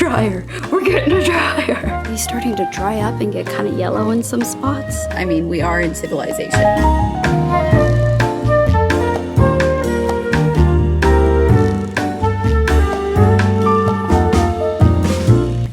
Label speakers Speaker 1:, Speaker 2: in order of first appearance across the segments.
Speaker 1: dryer. We're getting a dryer. He's starting to dry up and get kind of yellow in some spots. I mean, we are in civilization.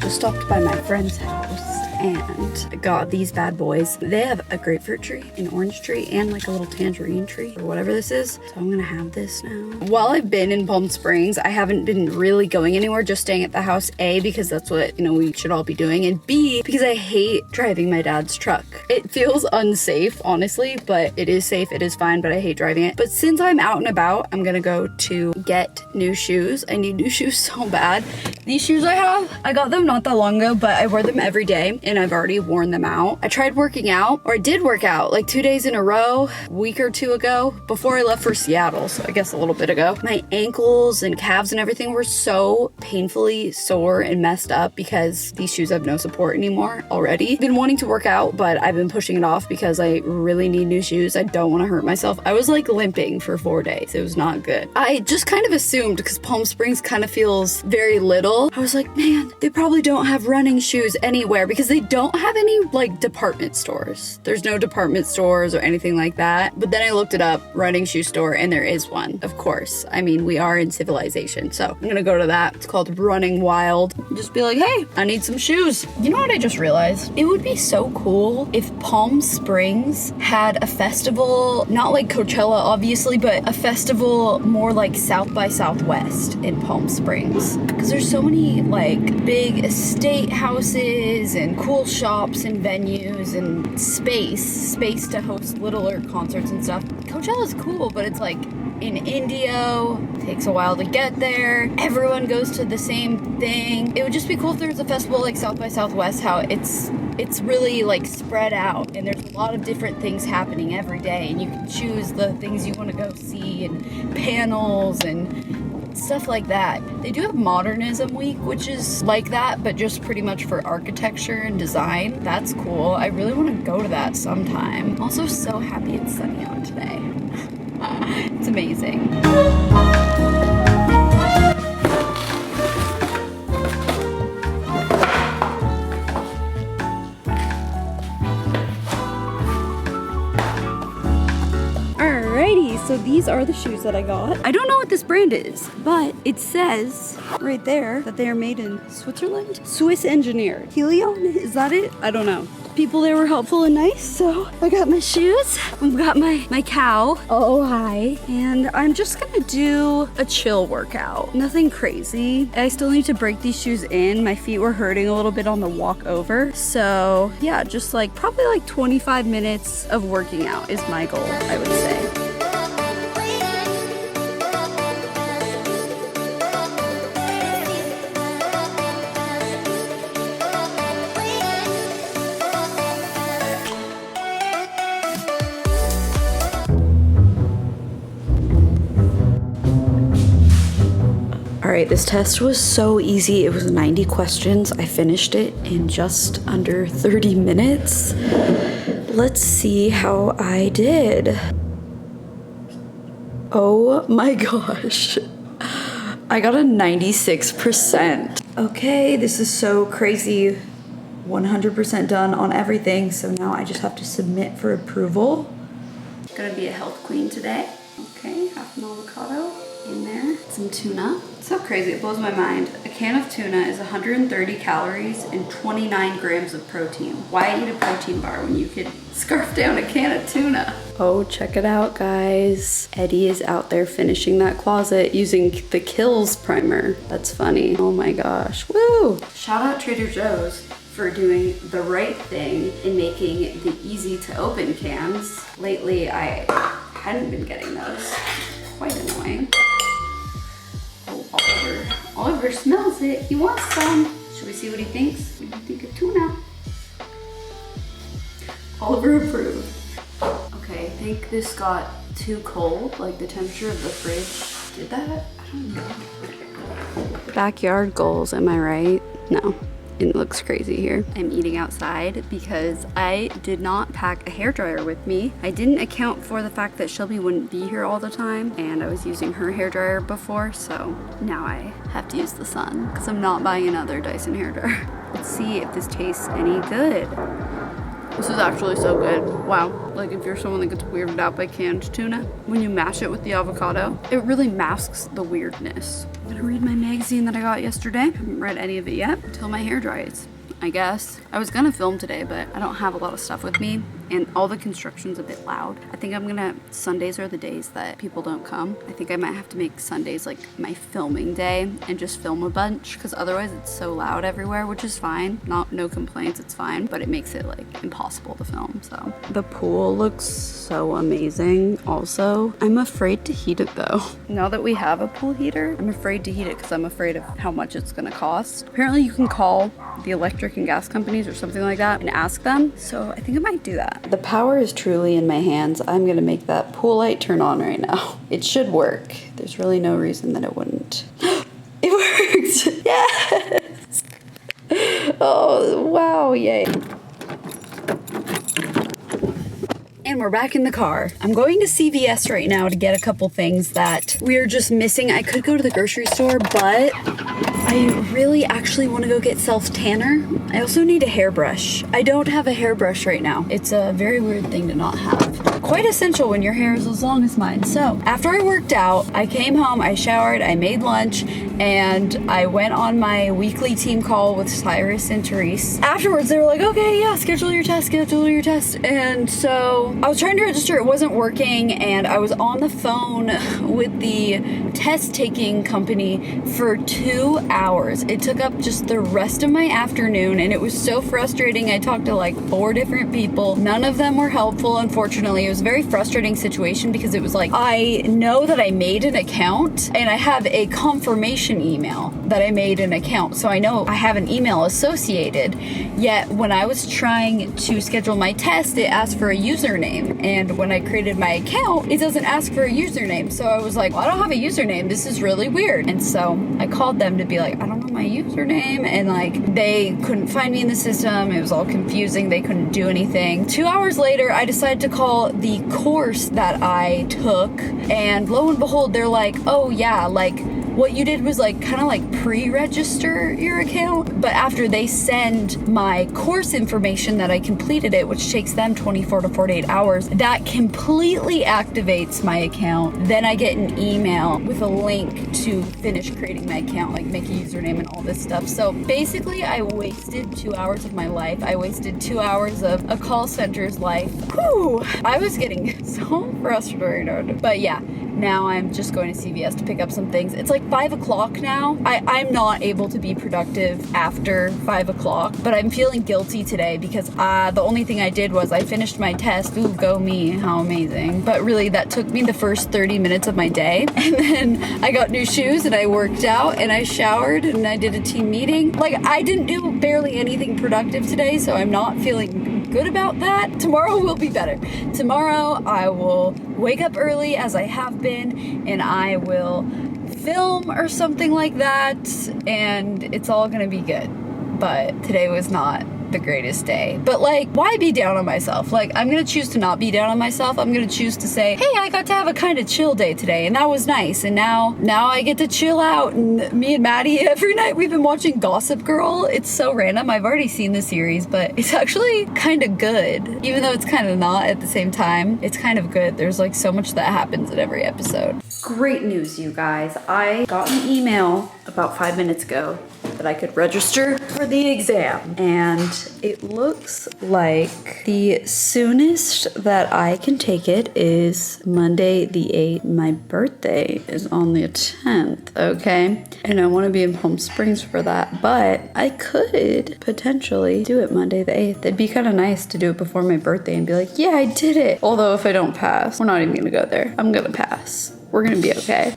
Speaker 1: Stopped by my friend's house and got these bad boys. They have a grapefruit tree, an orange tree, and like a little tangerine tree or whatever this is. So I'm gonna have this now. While I've been in Palm Springs, I haven't been really going anywhere, just staying at the house. A, because that's what, you know, we should all be doing, and B, because I hate driving my dad's truck. It feels unsafe, honestly, but it is safe, it is fine, but I hate driving it. But since I'm out and about, I'm gonna go to get new shoes. I need new shoes so bad. These shoes I got them not that long ago, but I wear them every day and I've already worn them out. I tried working out, or I did work out like 2 days in a row, a week or two ago, before I left for Seattle, so I guess a little bit ago. My ankles and calves and everything were so painfully sore and messed up because these shoes have no support anymore already. I've been wanting to work out, but I've been pushing it off because I really need new shoes. I don't want to hurt myself. I was like limping for 4 days. It was not good. I just kind of assumed, because Palm Springs kind of feels very little, I was like, man, they probably don't have running shoes anywhere because they don't have any like department stores. There's no department stores or anything like that. But then I looked it up, running shoe store, and there is one, of course. I mean, we are in civilization, so I'm gonna go to that. It's called Running Wild. Just be like, hey, I need some shoes. You know what I just realized? It would be so cool if Palm Springs had a festival, not like Coachella, obviously, but a festival more like South by Southwest in Palm Springs. Because there's so many like big estate houses and cool shops and venues and space to host littler concerts and stuff. Coachella's cool, but it's like in Indio, takes a while to get there. Everyone goes to the same thing. It would just be cool if there was a festival like South by Southwest, how it's really like spread out and there's a lot of different things happening every day and you can choose the things you want to go see and panels and stuff like that. They do have Modernism Week, which is like that, but just pretty much for architecture and design. That's cool. I really want to go to that sometime. I'm also so happy it's sunny out today. It's amazing. So these are the shoes that I got. I don't know what this brand is, but it says right there that they are made in Switzerland. Swiss engineered. Helion, is that it? I don't know. People there were helpful and nice, so I got my shoes. I've got my cow. Oh, hi. And I'm just gonna do a chill workout. Nothing crazy. I still need to break these shoes in. My feet were hurting a little bit on the walk over. So yeah, just like probably like 25 minutes of working out is my goal, I would say. All right, this test was so easy. It was 90 questions. I finished it in just under 30 minutes. Let's see how I did. Oh my gosh. I got a 96%. Okay, this is so crazy. 100% done on everything. So now I just have to submit for approval. Gonna be a health queen today. Okay, half an avocado in there. Some tuna. It's so crazy, it blows my mind. A can of tuna is 130 calories and 29 grams of protein. Why eat a protein bar when you could scarf down a can of tuna? Oh, check it out, guys. Eddie is out there finishing that closet using the Kills primer. That's funny. Oh my gosh, woo! Shout out Trader Joe's for doing the right thing in making the easy to open cans. Lately, I hadn't been getting those. Quite annoying. Oliver smells it. He wants some. Should we see what he thinks? What do you think of tuna? Oliver approved. Okay, I think this got too cold. Like the temperature of the fridge did that? I don't know. Backyard goals, am I right? No. It looks crazy here. I'm eating outside because I did not pack a hairdryer with me. I didn't account for the fact that Shelby wouldn't be here all the time, and I was using her hairdryer before, so now I have to use the Sun because I'm not buying another Dyson hairdryer. Let's see if this tastes any good. This is actually so good. Wow. Like if you're someone that gets weirded out by canned tuna, when you mash it with the avocado, it really masks the weirdness. I'm gonna read my magazine that I got yesterday. I haven't read any of it yet until my hair dries, I guess. I was gonna film today, but I don't have a lot of stuff with me, and all the construction's a bit loud. I think I'm gonna, Sundays are the days that people don't come. I think I might have to make Sundays like my filming day and just film a bunch, because otherwise it's so loud everywhere, which is fine. No complaints, it's fine, but it makes it like impossible to film, so. The pool looks so amazing also. I'm afraid to heat it though. Now that we have a pool heater, I'm afraid to heat it because I'm afraid of how much it's gonna cost. Apparently you can call the electric and gas companies or something like that and ask them, so I think I might do that. The power is truly in my hands. I'm gonna make that pool light turn on right now. It should work. There's really no reason that it wouldn't. It worked! Yes! Oh, wow, yay. And we're back in the car. I'm going to CVS right now to get a couple things that we're just missing. I could go to the grocery store, but I really actually want to go get self-tanner. I also need a hairbrush. I don't have a hairbrush right now. It's a very weird thing to not have. Quite essential when your hair is as long as mine. So after I worked out, I came home, I showered, I made lunch, and I went on my weekly team call with Cyrus and Therese. Afterwards, they were like, okay, yeah, schedule your test. And so I was trying to register, it wasn't working, and I was on the phone with the test taking company for 2 hours. It took up just the rest of my afternoon, and it was so frustrating. I talked to like 4 different people. None of them were helpful, unfortunately. It was a very frustrating situation because it was like, I know that I made an account, and I have a confirmation email that I made an account. So I know I have an email associated, yet when I was trying to schedule my test, it asked for a username. And when I created my account, it doesn't ask for a username. So I was like, well, I don't have a username. This is really weird. And so I called them to be like, I don't know my username. And like, they couldn't find me in the system. It was all confusing. They couldn't do anything. 2 hours later, I decided to call the course that I took. And lo and behold, they're like, oh yeah, like, what you did was like kind of like pre-register your account, but after they send my course information that I completed it, which takes them 24 to 48 hours, that completely activates my account. Then I get an email with a link to finish creating my account, like make a username and all this stuff. So basically I wasted 2 hours of my life. I wasted 2 hours of a call center's life. Whew! I was getting so frustrated, but yeah. Now I'm just going to CVS to pick up some things. It's like 5 o'clock now. I'm not able to be productive after 5 o'clock, but I'm feeling guilty today because the only thing I did was I finished my test. Ooh, go me, how amazing. But really that took me the first 30 minutes of my day. And then I got new shoes and I worked out and I showered and I did a team meeting. Like I didn't do barely anything productive today, so I'm not feeling good about that. Tomorrow will be better. Tomorrow I will wake up early as I have been, and I will film or something like that, and it's all gonna be good. But today was not the greatest day. But like, why be down on myself? Like, I'm gonna choose to not be down on myself. I'm gonna choose to say, hey, I got to have a kind of chill day today, and that was nice. And now I get to chill out. And me and Maddie, every night we've been watching Gossip Girl. It's so random. I've already seen the series, but it's actually kind of good. Even though it's kind of not at the same time, it's kind of good. There's like so much that happens in every episode. Great news, you guys. I got an email about 5 minutes ago that I could register for the exam, and it looks like the soonest that I can take it is Monday the 8th. My birthday is on the 10th, okay? And I want to be in Palm Springs for that, but I could potentially do it Monday the 8th. It'd be kind of nice to do it before my birthday and be like, yeah, I did it. Although if I don't pass, we're not even gonna go there. I'm gonna pass. We're gonna be okay.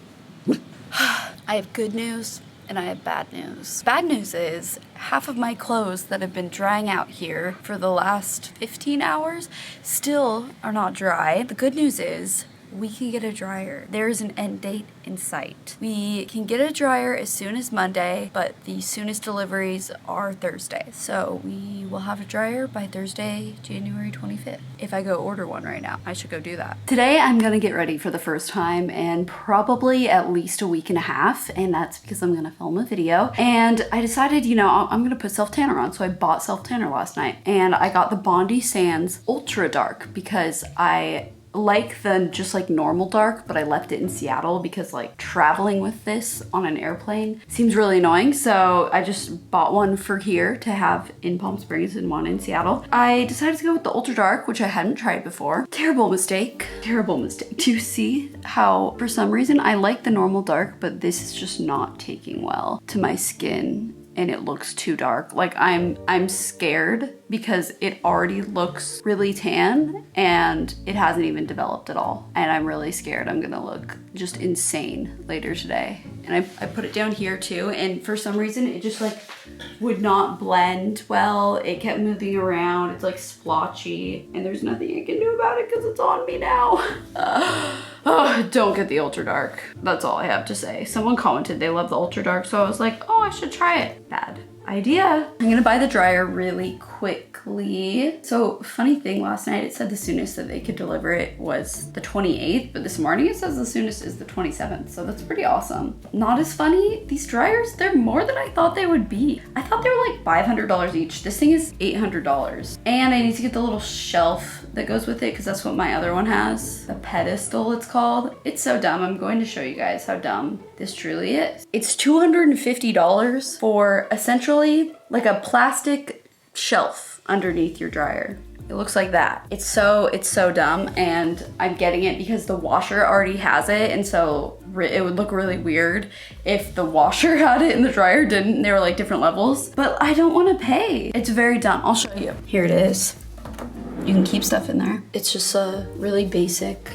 Speaker 1: I have good news and I have bad news. Bad news is half of my clothes that have been drying out here for the last 15 hours still are not dry. The good news is we can get a dryer. There's an end date in sight. We can get a dryer as soon as Monday, but the soonest deliveries are Thursday. So we will have a dryer by Thursday, January 25th. If I go order one right now, I should go do that. Today I'm gonna get ready for the first time in probably at least a week and a half, and that's because I'm gonna film a video. And I decided, you know, I'm gonna put self-tanner on, so I bought self-tanner last night. And I got the Bondi Sands Ultra Dark because I like the just like normal dark, but I left it in Seattle because like traveling with this on an airplane seems really annoying. So I just bought one for here to have in Palm Springs and one in Seattle. I decided to go with the Ultra Dark, which I hadn't tried before. Terrible mistake. Terrible mistake. Do you see how for some reason I like the normal dark, but this is just not taking well to my skin? And it looks too dark. Like I'm scared because it already looks really tan and it hasn't even developed at all. And I'm really scared I'm gonna look just insane later today. And I put it down here too, and for some reason it just like would not blend well. It kept moving around. It's like splotchy, and there's nothing I can do about it because it's on me now. Oh, don't get the Ultra Dark. That's all I have to say. Someone commented they love the Ultra Dark, so I was like, oh, I should try it. Bad idea. I'm gonna buy the dryer really quickly. So funny thing, last night it said the soonest that they could deliver it was the 28th, but this morning it says the soonest is the 27th. So that's pretty awesome. Not as funny. These dryers, they're more than I thought they would be. I thought they were like $500 each. This thing is $800. And I need to get the little shelf that goes with it because that's what my other one has. A pedestal, it's called. It's so dumb. I'm going to show you guys how dumb this truly is. It's $250 for essentially like a plastic shelf underneath your dryer. It looks like that. It's so dumb, and I'm getting it because the washer already has it, and so it would look really weird if the washer had it and the dryer didn't. They were like different levels, but I don't want to pay. It's very dumb. I'll show you. Here it is. You can keep stuff in there. It's just a really basic.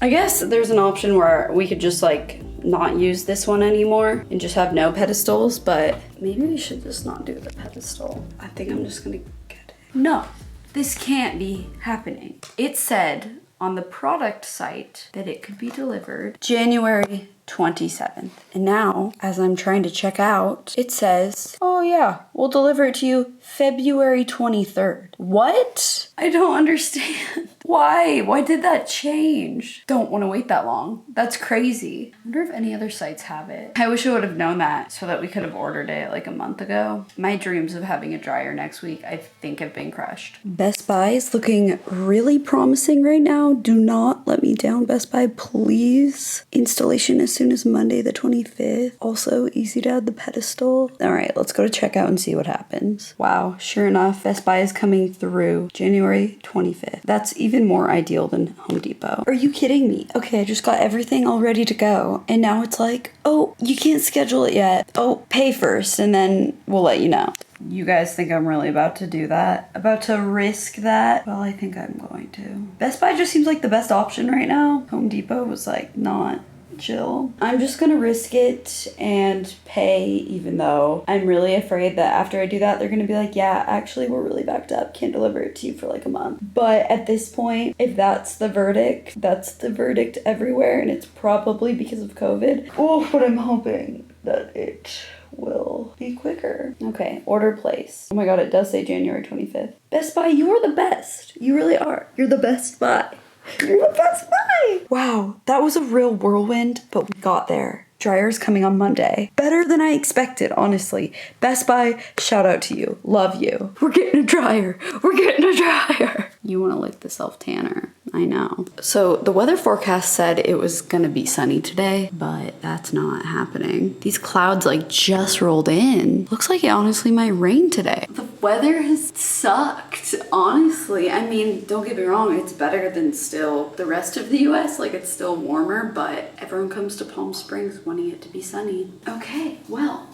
Speaker 1: I guess there's an option where we could just like not use this one anymore and just have no pedestals, but maybe we should just not do the pedestal. I think I'm just gonna get it. No, this can't be happening. It said on the product site that it could be delivered January 27th. And now, as I'm trying to check out, it says, oh yeah, we'll deliver it to you February 23rd. What? I don't understand. Why? Why did that change? Don't want to wait that long. That's crazy. I wonder if any other sites have it. I wish I would have known that so that we could have ordered it like a month ago. My dreams of having a dryer next week, I think, have been crushed. Best Buy is looking really promising right now. Do not let me down, Best Buy, please. Installation as soon as Monday the 25th. Also easy to add the pedestal. All right, let's go to checkout and see what happens. Wow, sure enough, Best Buy is coming through January 25th. That's even more ideal than Home Depot. Are you kidding me? Okay, I just got everything all ready to go, and now it's like, oh, you can't schedule it yet. Oh, pay first and then we'll let you know. You guys think I'm really about to do that? About to risk that? Well, I think I'm going to. Best Buy just seems like the best option right now. Home Depot was like not chill. I'm just gonna risk it and pay, even though I'm really afraid that after I do that, they're gonna be like, yeah, actually we're really backed up, can't deliver it to you for like a month. But at this point, if that's the verdict, that's the verdict everywhere, and it's probably because of COVID. Oh, but I'm hoping that it will be quicker. Okay, order place. Oh my god, it does say January 25th. Best Buy, you are the best. You really are. You're the Best Buy. You're the Best Buy! Wow, that was a real whirlwind, but we got there. Dryer's coming on Monday. Better than I expected, honestly. Best Buy, shout out to you. Love you. We're getting a dryer. We're getting a dryer. You want to lick the self-tanner. I know. So the weather forecast said it was gonna be sunny today, but that's not happening. These clouds like just rolled in. Looks like it honestly might rain today. The weather has sucked, honestly. I mean, don't get me wrong, it's better than still the rest of the US. Like, it's still warmer, but everyone comes to Palm Springs wanting it to be sunny. Okay, well,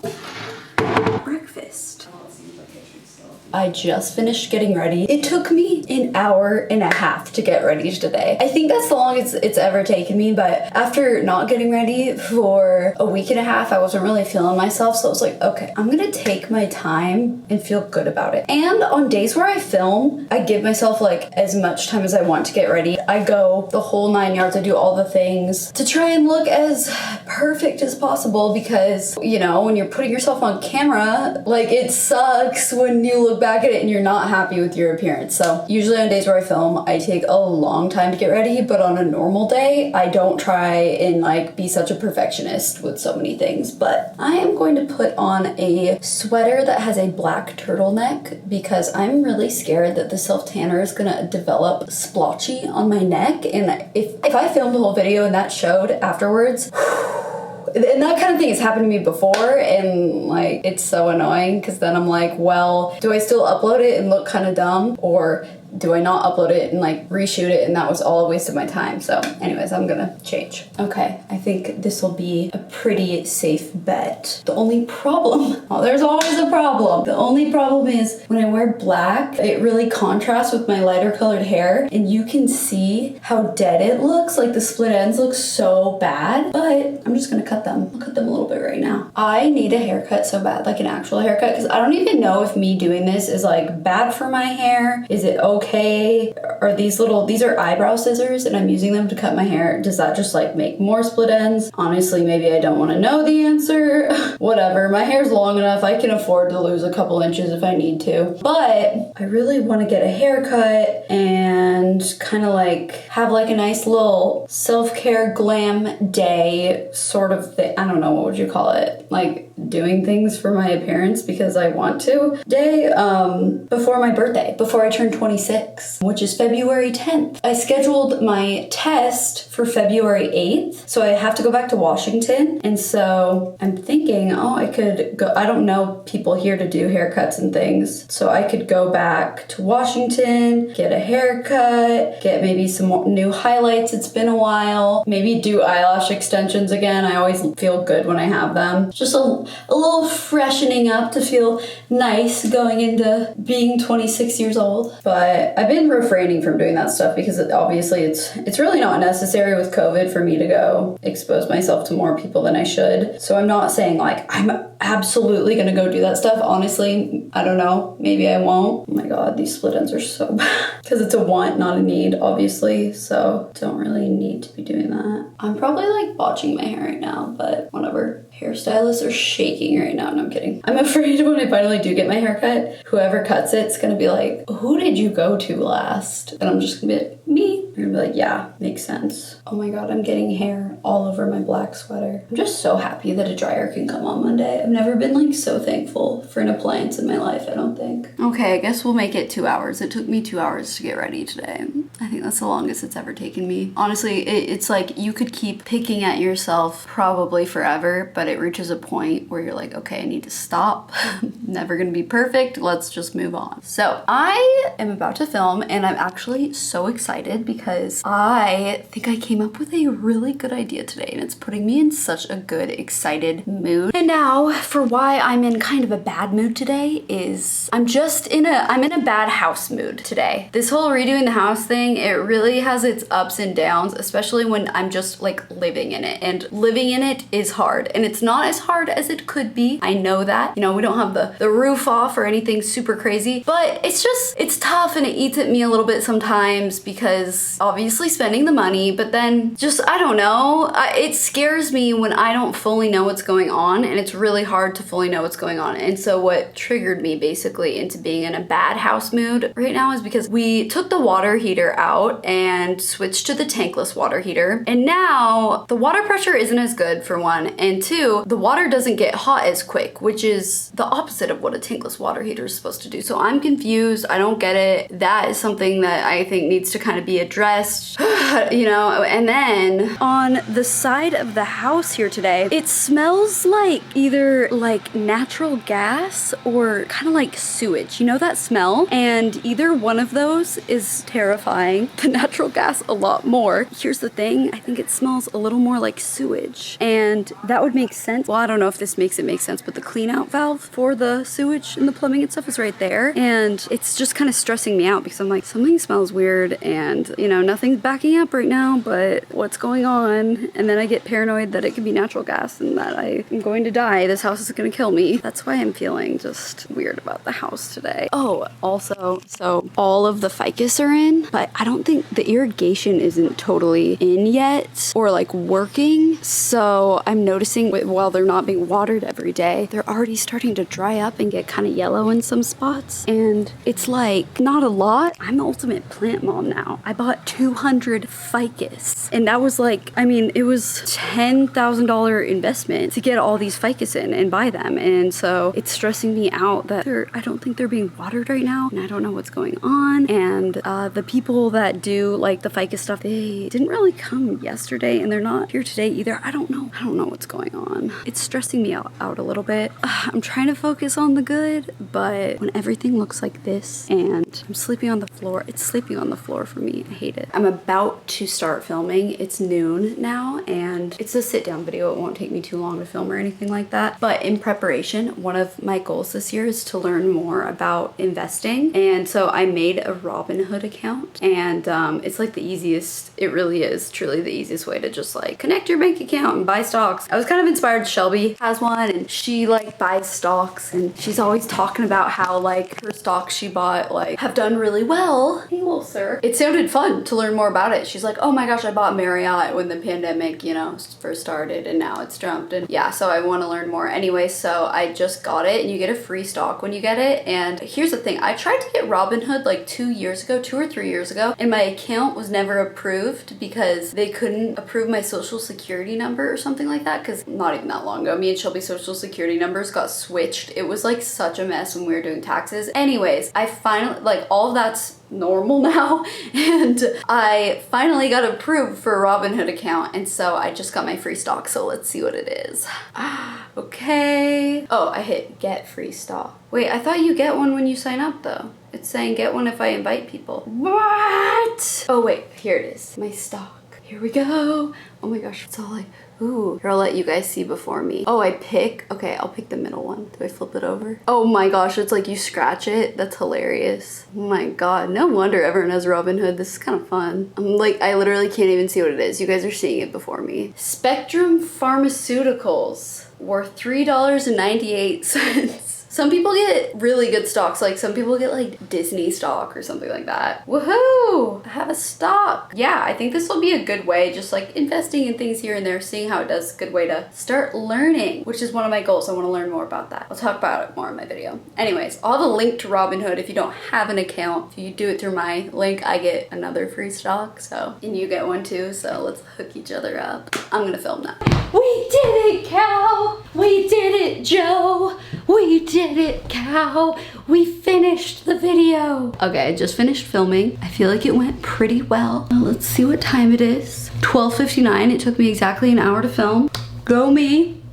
Speaker 1: breakfast. I just finished getting ready. It took me an hour and a half to get ready today. I think that's the longest it's ever taken me, but after not getting ready for a week and a half, I wasn't really feeling myself, so I was like, okay, I'm gonna take my time and feel good about it. And on days where I film, I give myself like as much time as I want to get ready. I go the whole 9 yards. I do all the things to try and look as perfect as possible because, you know, when you're putting yourself on camera, like it sucks when you look back at it and you're not happy with your appearance. So usually on days where I film, I take a long time to get ready, but on a normal day, I don't try and like be such a perfectionist with so many things. But I am going to put on a sweater that has a black turtleneck because I'm really scared that the self-tanner is gonna develop splotchy on my neck. And if I filmed a whole video and that showed afterwards, and that kind of thing has happened to me before, and like it's so annoying because then I'm like, well, do I still upload it and look kind of dumb, or do I not upload it and like reshoot it and that was all a waste of my time? So anyways, I'm gonna change. Okay, I think this will be a pretty safe bet. The only problem, well, there's always a problem. The only problem is when I wear black, it really contrasts with my lighter colored hair and you can see how dead it looks. Like the split ends look so bad, but I'm just gonna cut them. I'll cut them a little bit right now. I need a haircut so bad, like an actual haircut, because I don't even know if me doing this is like bad for my hair. Is it okay? Are these are eyebrow scissors and I'm using them to cut my hair. Does that just like make more split ends? Honestly, maybe I don't want to know the answer. Whatever, my hair's long enough. I can afford to lose a couple inches if I need to. But I really want to get a haircut and kind of like have like a nice little self-care glam day sort of thing. I don't know, what would you call it? Like doing things for my appearance because I want to day before my birthday, before I turn 26, which is February 10th. I scheduled my test for February 8th, so I have to go back to Washington, and so I'm thinking, oh, I could go, I don't know people here to do haircuts and things, so I could go back to Washington, get a haircut, get maybe some more new highlights, it's been a while, maybe do eyelash extensions again. I always feel good when I have them. Just a little freshening up to feel nice going into being 26 years old. But I've been refraining from doing that stuff because obviously it's really not necessary with COVID for me to go expose myself to more people than I should. So I'm not saying like I'm absolutely gonna go do that stuff. Honestly, I don't know. Maybe I won't. Oh my god, these split ends are so bad. Because it's a want, not a need, obviously. So don't really need to be doing that. I'm probably like botching my hair right now, but whatever. Hairstylists are shaking right now. No, I'm kidding. I'm afraid when I finally do get my haircut, whoever cuts it's gonna be like, who did you go to last? And I'm just gonna be like, me. They're gonna be like, yeah, makes sense. Oh my god, I'm getting hair all over my black sweater. I'm just so happy that a dryer can come on Monday. I've never been like so thankful for an appliance in my life, I don't think. Okay, I guess we'll make it 2 hours. It took me 2 hours to get ready today. I think that's the longest it's ever taken me. Honestly, it's like you could keep picking at yourself probably forever, but it reaches a point where you're like, okay, I need to stop. Never gonna be perfect. Let's just move on. So I am about to film and I'm actually so excited because I think I came up with a really good idea today and it's putting me in such a good, excited mood. And now for why I'm in kind of a bad mood today is I'm in a bad house mood today. This whole redoing the house thing, it really has its ups and downs, especially when I'm just like living in it. And living in it is hard and it's not as hard as it could be. I know that, you know, we don't have the roof off or anything super crazy, but it's tough and it eats at me a little bit sometimes because obviously spending the money, but then just, I don't know, it scares me when I don't fully know what's going on and it's really hard to fully know what's going on. And so what triggered me basically into being in a bad house mood right now is because we took the water heater out and switched to the tankless water heater. And now the water pressure isn't as good for one, and two, the water doesn't get hot as quick, which is the opposite of what a tankless water heater is supposed to do. So I'm confused. I don't get it. That is something that I think needs to kind of be addressed stressed, you know. And then on the side of the house here today, it smells like either like natural gas or kind of like sewage. You know that smell? And either one of those is terrifying. The natural gas a lot more. Here's the thing, I think it smells a little more like sewage, and that would make sense. Well, I don't know if this makes it make sense, but the clean out valve for the sewage and the plumbing and stuff is right there, and it's just kind of stressing me out because I'm like, something smells weird, and you know, nothing's backing up right now, but what's going on? And then I get paranoid that it could be natural gas and that I am going to die. This house is gonna kill me. That's why I'm feeling just weird about the house today. Oh, also, so all of the ficus are in, but I don't think the irrigation isn't totally in yet or like working. So I'm noticing while they're not being watered every day, they're already starting to dry up and get kind of yellow in some spots. And it's like not a lot. I'm the ultimate plant mom now. I bought 200 ficus, and that was like, I mean, it was $10,000 investment to get all these ficus in and buy them. And so it's stressing me out that I don't think they're being watered right now, and I don't know what's going on. And the people that do like the ficus stuff, they didn't really come yesterday, and they're not here today either. I don't know what's going on. It's stressing me out a little bit. I'm trying to focus on the good, but when everything looks like this and I'm sleeping on the floor, it's sleeping on the floor for me. I hate it. I'm about to start filming. It's noon now, and it's a sit down video. It won't take me too long to film or anything like that. But in preparation, one of my goals this year is to learn more about investing. And so I made a Robinhood account, and it's like the easiest, it really is truly the easiest way to just like connect your bank account and buy stocks. I was kind of inspired. Shelby has one, and she like buys stocks, and she's always talking about how like her stocks she bought like have done really well. Hey, little sir. It sounded fun to learn more about it. She's like, oh my gosh, I bought Marriott when the pandemic, you know, first started, and now it's jumped. And yeah, so I want to learn more anyway. So I just got it, and you get a free stock when you get it. And here's the thing, I tried to get Robinhood like 2 or 3 years ago, and my account was never approved because they couldn't approve my social security number or something like that, because not even that long ago, me and Shelby's social security numbers got switched. It was like such a mess when we were doing taxes. Anyways, I finally, like, all of that's normal now, and I finally got approved for a Robinhood account, and so I just got my free stock, so let's see what it is. Okay. Oh, I hit get free stock. Wait, I thought you get one when you sign up though. It's saying get one if I invite people. What? Oh wait, here it is. My stock. Here we go. Oh my gosh, it's all like, ooh. Here, I'll let you guys see before me. Oh, okay, I'll pick the middle one. Do I flip it over? Oh my gosh, it's like you scratch it. That's hilarious. Oh my God, no wonder everyone has Robinhood. This is kind of fun. I'm like, I literally can't even see what it is. You guys are seeing it before me. Spectrum Pharmaceuticals worth $3.98. Some people get really good stocks, like some people get like Disney stock or something like that. Woohoo! I have a stock. Yeah, I think this will be a good way, just like investing in things here and there, seeing how it does, good way to start learning, which is one of my goals. I want to learn more about that. I'll talk about it more in my video. Anyways, I'll have a link to Robinhood if you don't have an account. If you do it through my link, I get another free stock, so, and you get one too, so let's hook each other up. I'm gonna film now. We did it, Cal! We did it, Joe! We did it, Cow! We finished the video! Okay, I just finished filming. I feel like it went pretty well. Now let's see what time it is. 12:59. It took me exactly an hour to film. Go me!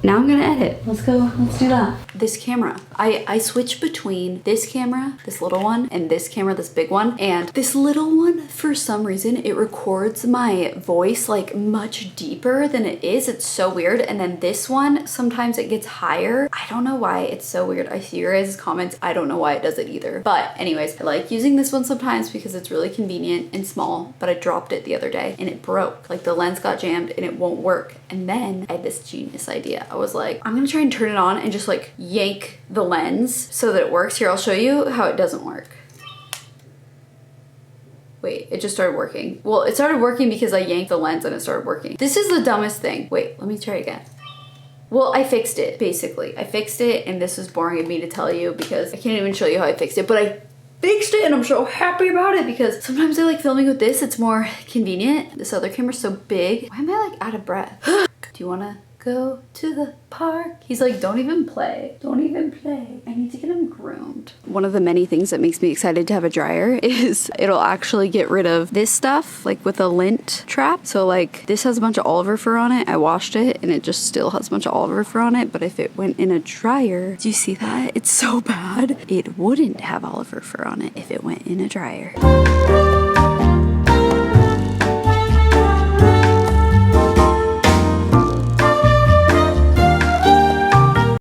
Speaker 1: Now I'm gonna edit. Let's go, let's do that. This camera, I switch between this camera, this little one, and this camera, this big one. And this little one, for some reason, it records my voice like much deeper than it is. It's so weird. And then this one, sometimes it gets higher. I don't know why, it's so weird. I see your guys' comments. I don't know why it does it either. But anyways, I like using this one sometimes because it's really convenient and small, but I dropped it the other day and it broke. Like the lens got jammed and it won't work. And then I had this genius idea. I was like, I'm gonna try and turn it on and just like yank the lens so that it works. Here, I'll show you how it doesn't work. Wait, it just started working. Well, it started working because I yanked the lens and it started working. This is the dumbest thing. Wait, let me try again. Well, I fixed it, basically. I fixed it, and this is boring of me to tell you because I can't even show you how I fixed it, but I fixed it and I'm so happy about it because sometimes I like filming with this. It's more convenient. This other camera's so big. Why am I like out of breath? Do you wanna go to the park. He's like, don't even play. Don't even play. I need to get him groomed. One of the many things that makes me excited to have a dryer is it'll actually get rid of this stuff, like with a lint trap. So like this has a bunch of Oliver fur on it. I washed it and it just still has a bunch of Oliver fur on it. But if it went in a dryer, do you see that? It's so bad. It wouldn't have Oliver fur on it if it went in a dryer.